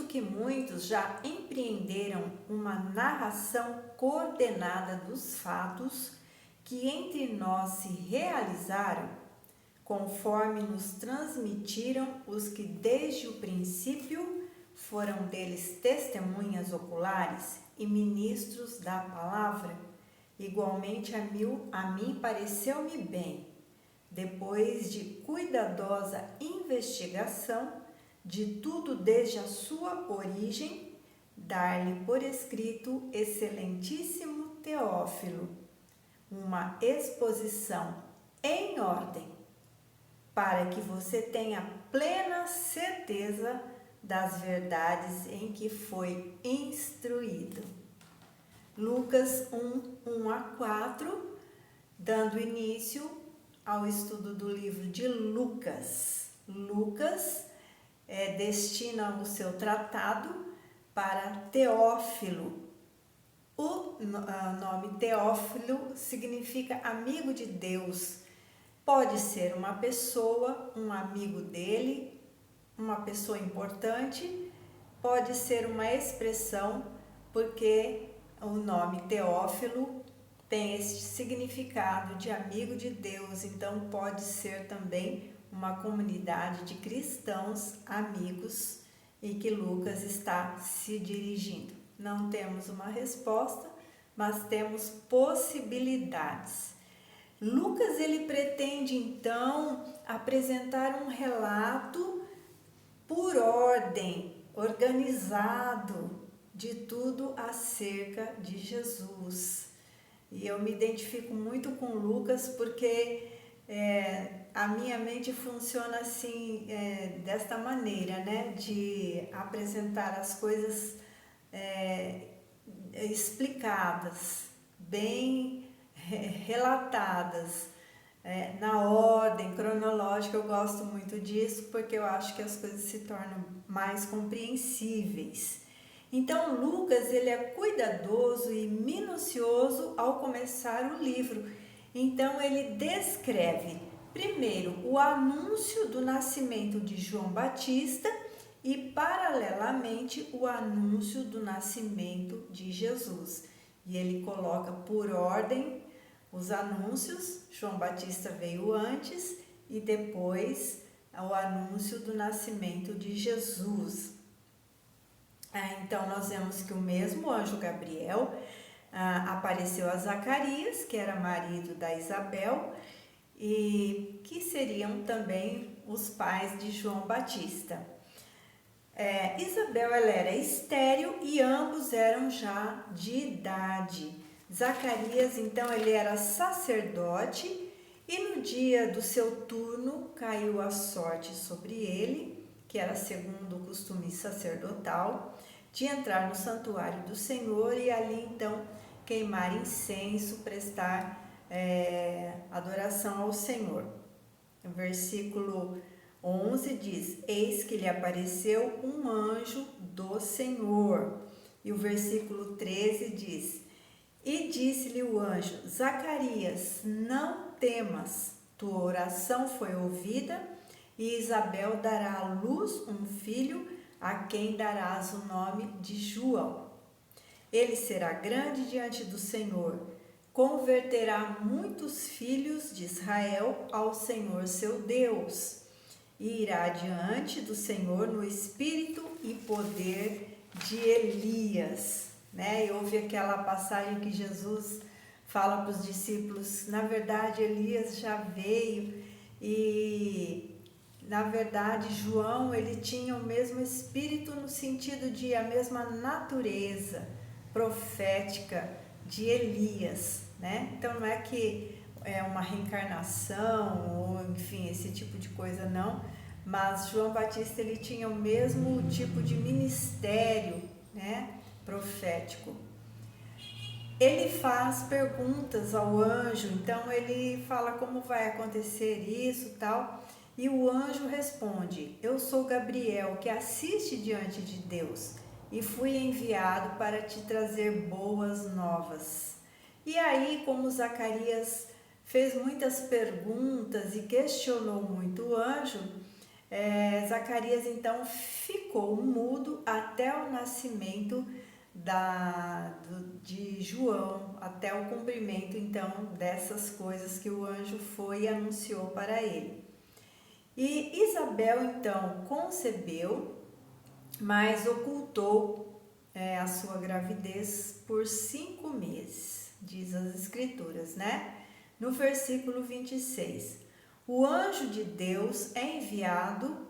que muitos já empreenderam uma narração coordenada dos fatos que entre nós se realizaram, conforme nos transmitiram os que desde o princípio foram deles testemunhas oculares e ministros da palavra. Igualmente a mim pareceu-me bem, depois de cuidadosa investigação de tudo desde a sua origem, dar-lhe por escrito, excelentíssimo Teófilo, uma exposição em ordem, para que você tenha plena certeza das verdades em que foi instruído. Lucas 1:1-4, dando início ao estudo do livro de Lucas. Lucas destina o seu tratado para Teófilo. O nome Teófilo significa amigo de Deus. Pode ser uma pessoa, um amigo dele, uma pessoa importante, pode ser uma expressão, porque o nome Teófilo tem esse significado de amigo de Deus, então pode ser também uma comunidade de cristãos amigos e que Lucas está se dirigindo. Não temos uma resposta, mas temos possibilidades. Lucas ele pretende então apresentar um relato por ordem, organizado de tudo acerca de Jesus. E eu me identifico muito com Lucas porque a minha mente funciona assim, desta maneira, né? De apresentar as coisas explicadas, bem relatadas, na ordem cronológica. Eu gosto muito disso porque eu acho que as coisas se tornam mais compreensíveis. Então Lucas ele é cuidadoso e minucioso ao começar o livro. Então ele descreve primeiro o anúncio do nascimento de João Batista e paralelamente o anúncio do nascimento de Jesus. E ele coloca por ordem os anúncios. João Batista veio antes e depois o anúncio do nascimento de Jesus. Então nós vemos que o mesmo anjo Gabriel apareceu a Zacarias, que era marido da Isabel, e que seriam também os pais de João Batista. Isabel ela era estéril e ambos eram já de idade. Zacarias, então, ele era sacerdote e no dia do seu turno caiu a sorte sobre ele, que era segundo o costume sacerdotal, de entrar no santuário do Senhor e ali então queimar incenso, prestar adoração ao Senhor. O versículo 11 diz: eis que lhe apareceu um anjo do Senhor. E o versículo 13 diz: e disse-lhe o anjo: Zacarias, não temas, tua oração foi ouvida, e Isabel dará à luz um filho, a quem darás o nome de João. Ele será grande diante do Senhor, converterá muitos filhos de Israel ao Senhor seu Deus, e irá diante do Senhor no espírito e poder de Elias. E houve aquela passagem que Jesus fala para os discípulos, na verdade Elias já veio e na verdade João ele tinha o mesmo espírito no sentido de a mesma natureza profética de Elias, Então não é que é uma reencarnação ou enfim esse tipo de coisa não, mas João Batista ele tinha o mesmo tipo de ministério, profético. Ele faz perguntas ao anjo, então ele fala como vai acontecer isso, tal, e o anjo responde: eu sou Gabriel, que assiste diante de Deus, e fui enviado para te trazer boas novas. E aí, como Zacarias fez muitas perguntas e questionou muito o anjo, Zacarias então ficou ficou mudo até o nascimento de João, até o cumprimento então dessas coisas que o anjo foi e anunciou para ele. E Isabel então concebeu, mas ocultou a sua gravidez por 5 meses, diz as escrituras, né? No versículo 26, o anjo de Deus é enviado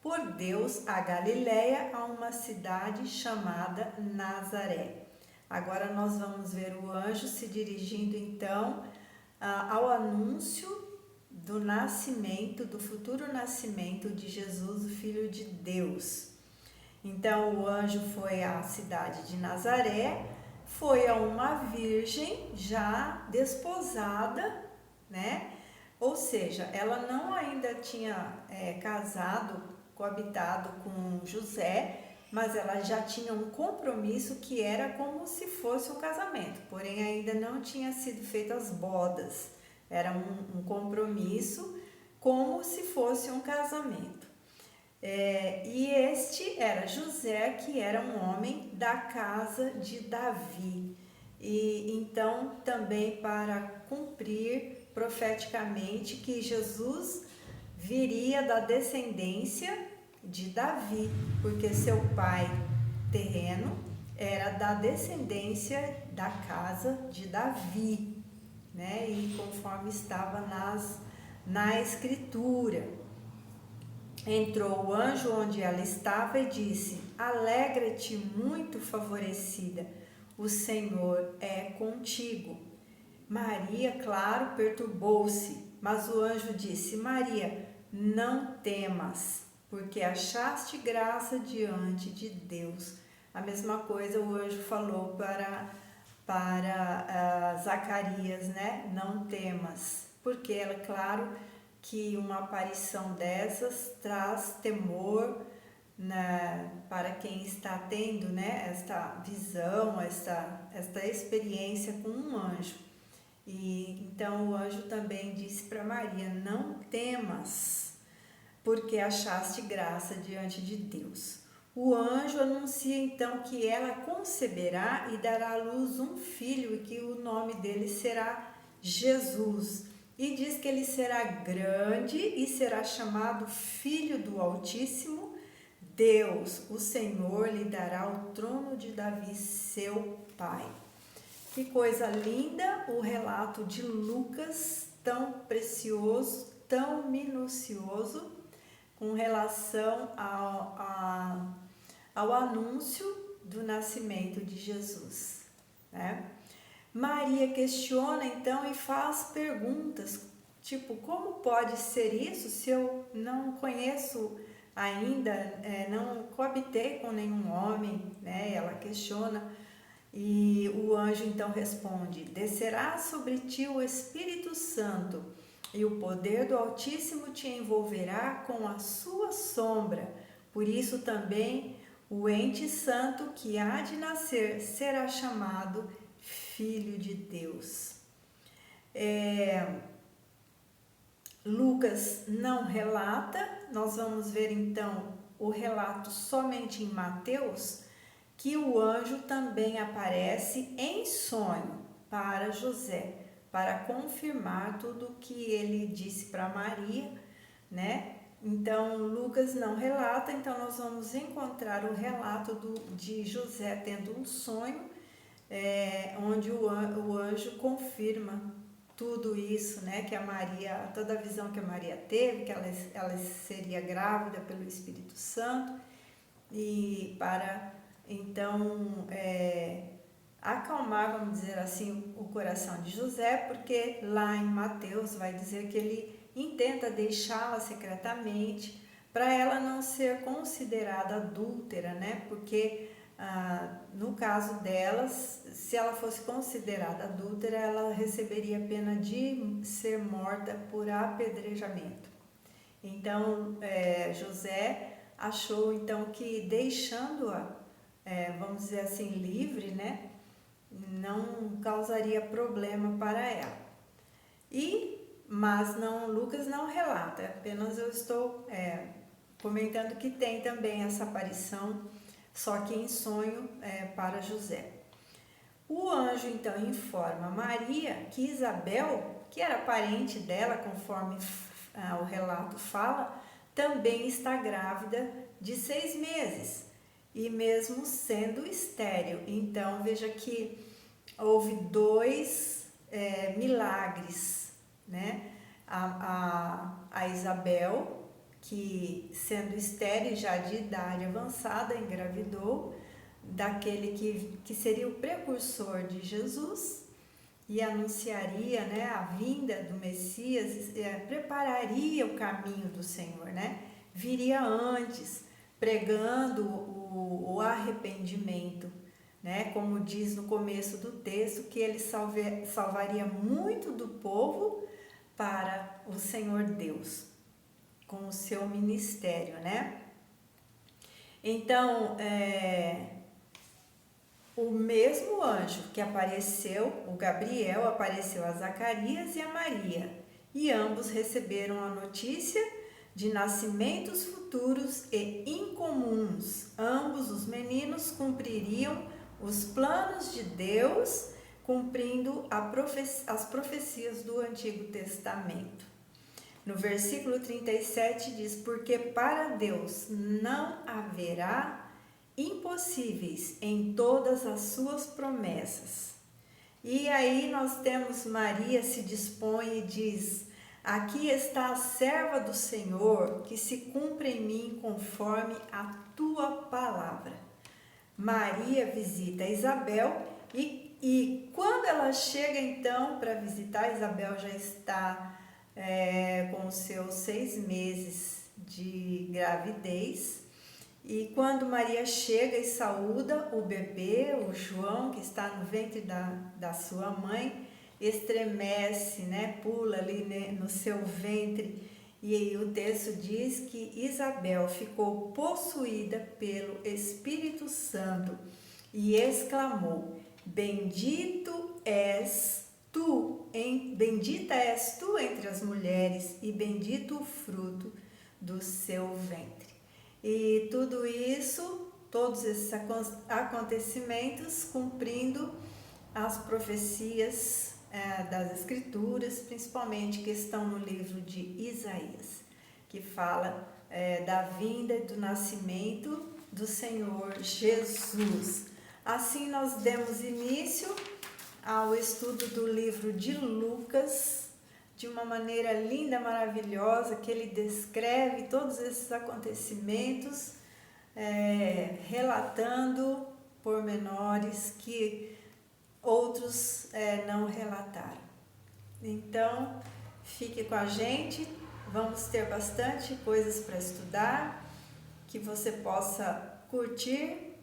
por Deus a Galiléia, a uma cidade chamada Nazaré. Agora nós vamos ver o anjo se dirigindo então ao anúncio do nascimento, do futuro nascimento de Jesus, o Filho de Deus. Então o anjo foi à cidade de Nazaré, foi a uma virgem já desposada, né? Ou seja, ela não ainda tinha casado, coabitado com José, mas ela já tinha um compromisso que era como se fosse um casamento, porém ainda não tinha sido feitas as bodas, era um compromisso como se fosse um casamento. E este era José, que era um homem da casa de Davi, e então também para cumprir profeticamente que Jesus viria da descendência de Davi, porque seu pai terreno era da descendência da casa de Davi, né? E conforme estava na escritura. Entrou o anjo onde ela estava e disse: alegra-te, muito favorecida, o Senhor é contigo. Maria, claro, perturbou-se, mas o anjo disse: Maria, não temas, porque achaste graça diante de Deus. A mesma coisa o anjo falou para Zacarias, né? Não temas, porque é claro que uma aparição dessas traz temor, né, para quem está tendo, né, esta visão, esta experiência com um anjo. E então o anjo também disse para Maria: não temas, porque achaste graça diante de Deus. O anjo anuncia então que ela conceberá e dará à luz um filho, e que o nome dele será Jesus. E diz que ele será grande e será chamado Filho do Altíssimo. Deus, o Senhor, lhe dará o trono de Davi, seu pai. Que coisa linda o relato de Lucas, tão precioso, tão minucioso, com relação ao anúncio do nascimento de Jesus, né? Maria questiona então e faz perguntas, tipo, como pode ser isso se eu não conheço ainda, não coabitei com nenhum homem, né? Ela questiona. E o anjo então responde: descerá sobre ti o Espírito Santo, e o poder do Altíssimo te envolverá com a sua sombra. Por isso também o ente santo que há de nascer será chamado Filho de Deus. Lucas não relata, nós vamos ver então o relato somente em Mateus, que o anjo também aparece em sonho para José, para confirmar tudo o que ele disse para Maria, né? Então, Lucas não relata, então nós vamos encontrar o relato de José tendo um sonho, onde o anjo confirma tudo isso, né? Que a Maria, toda a visão que a Maria teve, que ela seria grávida pelo Espírito Santo, e para então acalmar, vamos dizer assim, o coração de José, porque lá em Mateus vai dizer que ele intenta deixá-la secretamente para ela não ser considerada adúltera, né? Porque no caso delas, se ela fosse considerada adúltera, ela receberia a pena de ser morta por apedrejamento. Então José achou então que deixando-a, vamos dizer assim, livre, né, não causaria problema para ela. Mas não, Lucas não relata, apenas eu estou comentando que tem também essa aparição, só que em sonho para José. O anjo então informa Maria que Isabel, que era parente dela, conforme o relato fala, também está grávida de 6 meses, e mesmo sendo estéril. Então veja que houve 2 milagres, né? A Isabel, que sendo estéril já de idade avançada, engravidou daquele que seria o precursor de Jesus e anunciaria, né, a vinda do Messias, prepararia o caminho do Senhor, né? Viria antes, pregando o arrependimento, né? Como diz no começo do texto, que ele salvaria muito do povo para o Senhor Deus, com o seu ministério, né? Então, o mesmo anjo que apareceu, o Gabriel, apareceu a Zacarias e a Maria, e ambos receberam a notícia de nascimentos futuros e incomuns. Ambos os meninos cumpririam os planos de Deus, cumprindo as profecias do Antigo Testamento. No versículo 37 diz: porque para Deus não haverá impossíveis em todas as suas promessas. E aí nós temos Maria se dispõe e diz: aqui está a serva do Senhor, que se cumpra em mim conforme a tua palavra. Maria visita Isabel e quando ela chega então para visitar, Isabel já está com os seus 6 meses de gravidez. E quando Maria chega e saúda o bebê, o João, que está no ventre da sua mãe, estremece, né? Pula ali, né, no seu ventre. E o texto diz que Isabel ficou possuída pelo Espírito Santo e exclamou: bendita és tu entre as mulheres, e bendito o fruto do seu ventre. E tudo isso, todos esses acontecimentos, cumprindo as profecias das Escrituras, principalmente que estão no livro de Isaías, que fala da vinda e do nascimento do Senhor Jesus. Assim nós demos início ao estudo do livro de Lucas, de uma maneira linda, maravilhosa, que ele descreve todos esses acontecimentos, relatando pormenores que outros não relataram. Então, fique com a gente, vamos ter bastante coisas para estudar, que você possa curtir,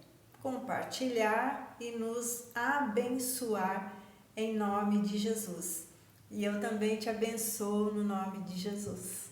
compartilhar e nos abençoar em nome de Jesus. E eu também te abençoo no nome de Jesus.